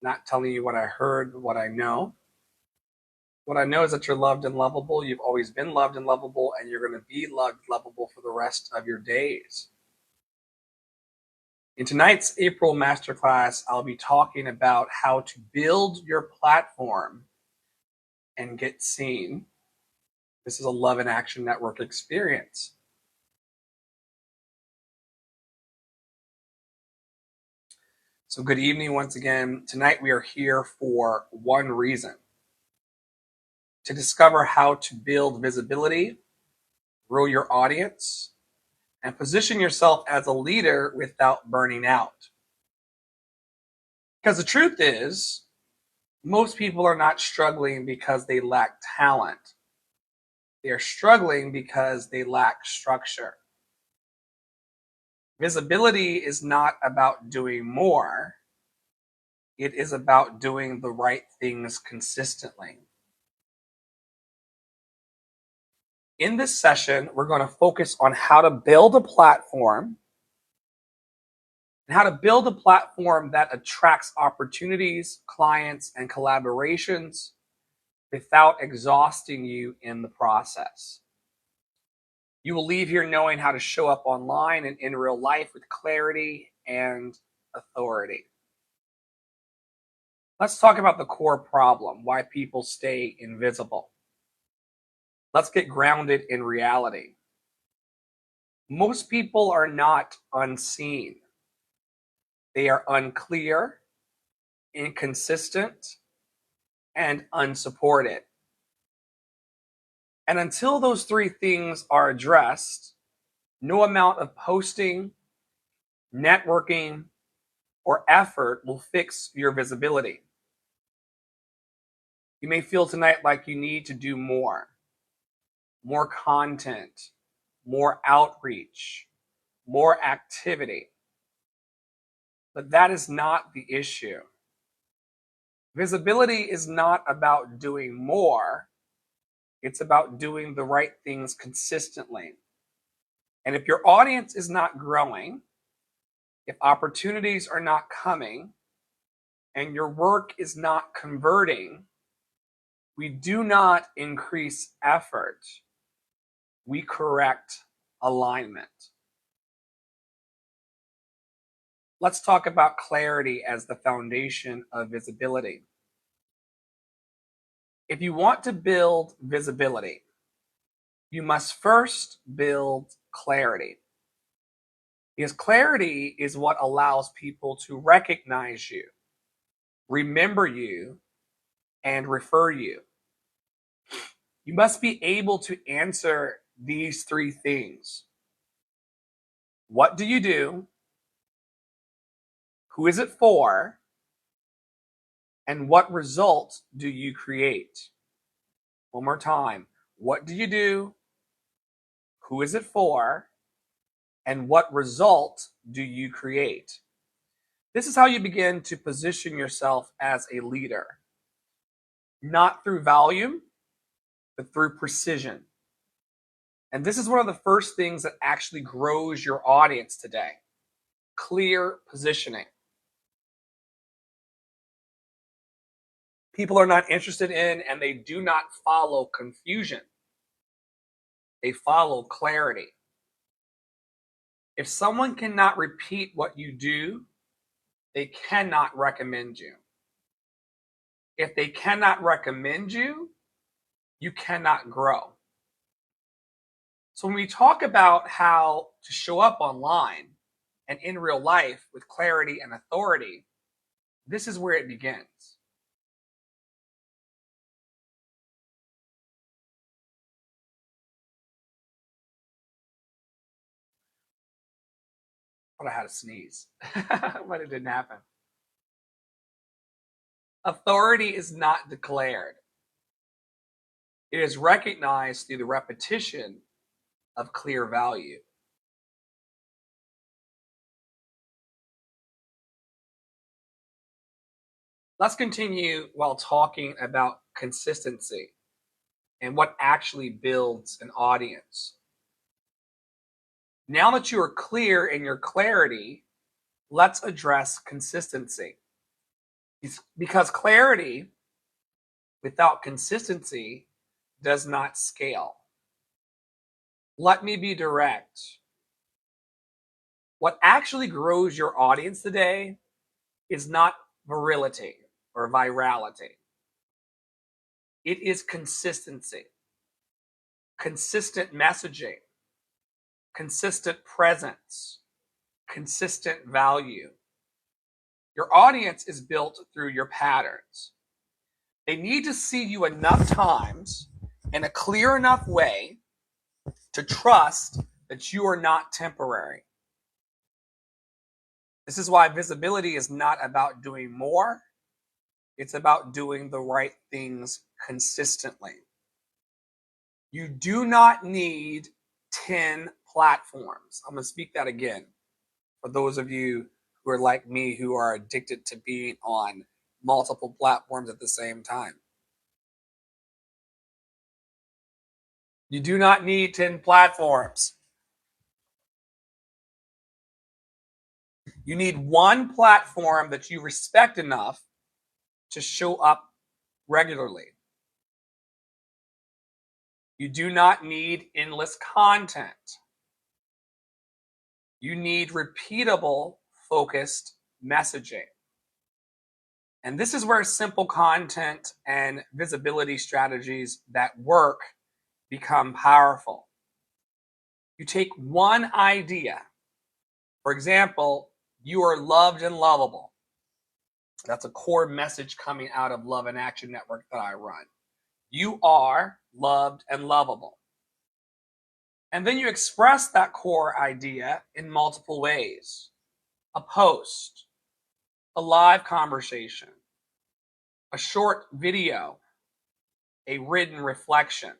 not telling you what I heard, what I know. What I know is that you're loved and lovable. You've always been loved and lovable, and you're going to be loved, lovable for the rest of your days. In tonight's April Masterclass, I'll be talking about how to build your platform and get seen. This is a Love in Action Network experience. So, good evening once again. Tonight, we are here for one reason: to discover how to build visibility, grow your audience, and position yourself as a leader without burning out. Because the truth is, most people are not struggling because they lack talent. They are struggling because they lack structure. Visibility is not about doing more. It is about doing the right things consistently. In this session, we're going to focus on how to build a platform and how to build a platform that attracts opportunities, clients, and collaborations without exhausting you in the process. You will leave here knowing how to show up online and in real life with clarity and authority. Let's talk about the core problem: why people stay invisible. Let's get grounded in reality. Most people are not unseen. They are unclear, inconsistent, and unsupported. And until those three things are addressed, no amount of posting, networking, or effort will fix your visibility. You may feel tonight like you need to do more content, more outreach, more activity. But that is not the issue. Visibility is not about doing more. It's about doing the right things consistently. And if your audience is not growing, if opportunities are not coming, and your work is not converting, we do not increase effort. We correct alignment. Let's talk about clarity as the foundation of visibility. If you want to build visibility, you must first build clarity. Because clarity is what allows people to recognize you, remember you, and refer you. You must be able to answer these three things. What do you do? Who is it for? And what result do you create? One more time. What do you do? Who is it for? And what result do you create? This is how you begin to position yourself as a leader. Not through volume, but through precision. And this is one of the first things that actually grows your audience today: clear positioning. People are not interested in, and they do not follow confusion. They follow clarity. If someone cannot repeat what you do, they cannot recommend you. If they cannot recommend you, you cannot grow. So when we talk about how to show up online and in real life with clarity and authority, this is where it begins. I thought I had a sneeze, but it didn't happen. Authority is not declared. It is recognized through the repetition of clear value. Let's continue while talking about consistency and what actually builds an audience. Now that you are clear in your clarity, let's address consistency. Because clarity without consistency does not scale. Let me be direct. What actually grows your audience today is not virility or virality. It is consistency, consistent messaging, consistent presence, consistent value. Your audience is built through your patterns. They need to see you enough times in a clear enough way to trust that you are not temporary. This is why visibility is not about doing more. It's about doing the right things consistently. You do not need 10 platforms. I'm going to speak that again for those of you who are like me, who are addicted to being on multiple platforms at the same time. You do not need 10 platforms. You need one platform that you respect enough to show up regularly. You do not need endless content. You need repeatable, focused messaging. And this is where simple content and visibility strategies that work become powerful. You take one idea. For example, you are loved and lovable. That's a core message coming out of Love and Action Network that I run. You are loved and lovable. And then you express that core idea in multiple ways. A post, a live conversation, a short video, a written reflection.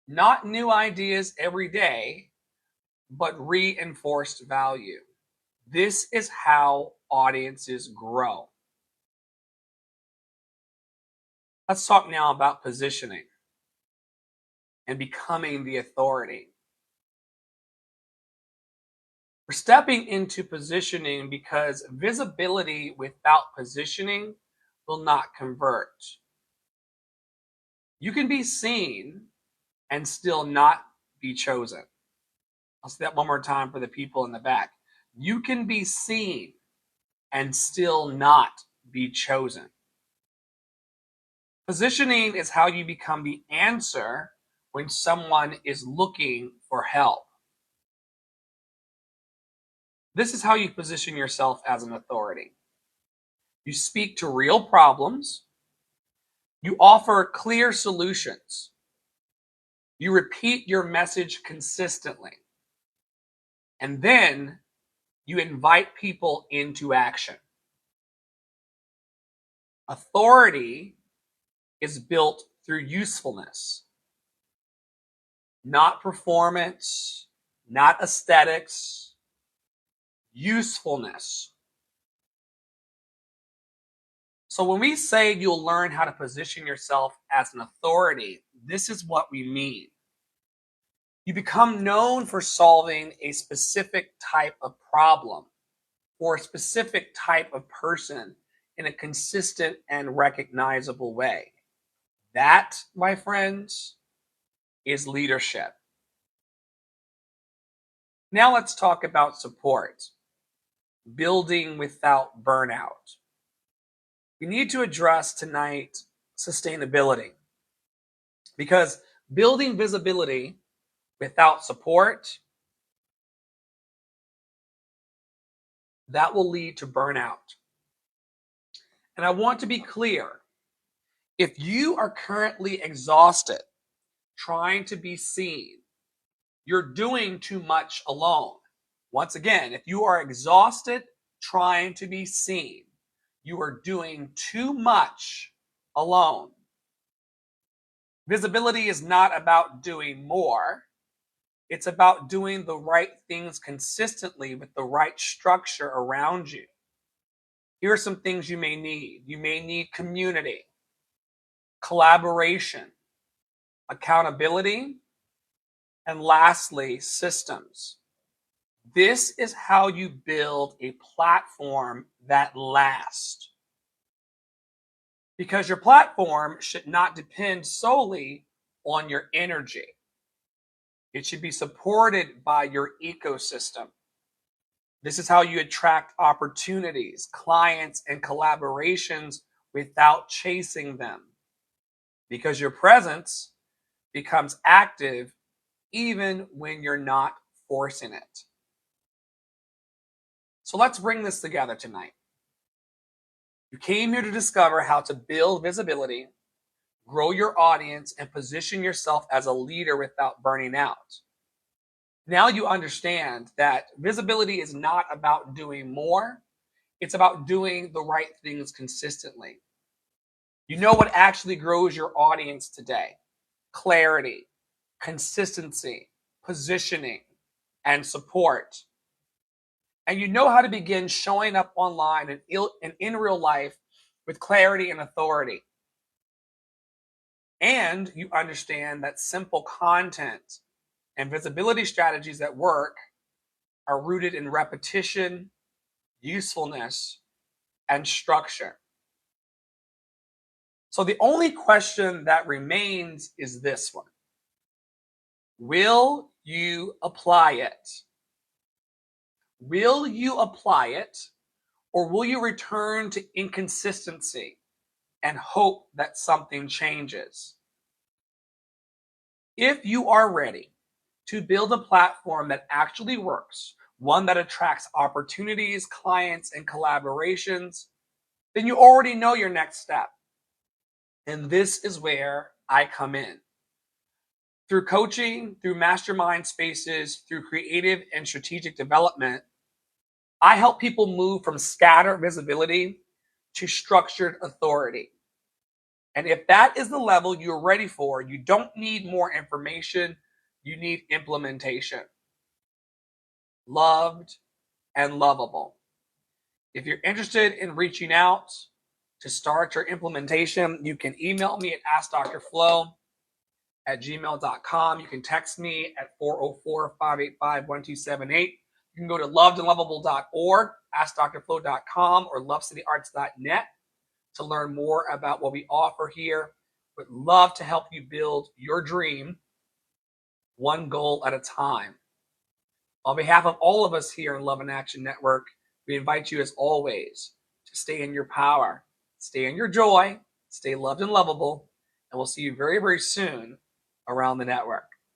Not new ideas every day, but reinforced value. This is how audiences grow. Let's talk now about positioning and becoming the authority. We're stepping into positioning because visibility without positioning will not convert. You can be seen and still not be chosen. I'll say that one more time for the people in the back. You can be seen and still not be chosen. Positioning is how you become the answer when someone is looking for help. This is how you position yourself as an authority. You speak to real problems. You offer clear solutions. You repeat your message consistently. And then you invite people into action. Authority is built through usefulness, not performance, not aesthetics, usefulness. So when we say you'll learn how to position yourself as an authority, this is what we mean. You become known for solving a specific type of problem for a specific type of person in a consistent and recognizable way. That, my friends, is leadership. Now let's talk about support. Building without burnout. We need to address tonight sustainability, because building visibility without support, that will lead to burnout. And I want to be clear. If you are currently exhausted trying to be seen, you're doing too much alone. Once again, if you are exhausted trying to be seen, you are doing too much alone. Visibility is not about doing more. It's about doing the right things consistently with the right structure around you. Here are some things you may need. You may need community, collaboration, accountability, and lastly, systems. This is how you build a platform that lasts. Because your platform should not depend solely on your energy. It should be supported by your ecosystem. This is how you attract opportunities, clients, and collaborations without chasing them. Because your presence becomes active even when you're not forcing it. So let's bring this together tonight. You came here to discover how to build visibility, grow your audience, and position yourself as a leader without burning out. Now you understand that visibility is not about doing more, it's about doing the right things consistently. You know what actually grows your audience today: clarity, consistency, positioning, and support. And you know how to begin showing up online and in real life with clarity and authority. And you understand that simple content and visibility strategies that work are rooted in repetition, usefulness, and structure. So the only question that remains is this one: will you apply it? Will you apply it, or will you return to inconsistency and hope that something changes? If you are ready to build a platform that actually works, one that attracts opportunities, clients, and collaborations, then you already know your next step. And this is where I come in. Through coaching, through mastermind spaces, through creative and strategic development, I help people move from scattered visibility to structured authority. And if that is the level you're ready for, you don't need more information, you need implementation. Loved and lovable. If you're interested in reaching out to start your implementation, you can email me at askdrflo@gmail.com. You can text me at 404-585-1278. You can go to lovedandlovable.org, askdrflo.com, or lovecityarts.net to learn more about what we offer here. Would love to help you build your dream one goal at a time. On behalf of all of us here in Love in Action Network, we invite you, as always, to stay in your power, stay in your joy, stay loved and lovable, and we'll see you very, very soon around the network.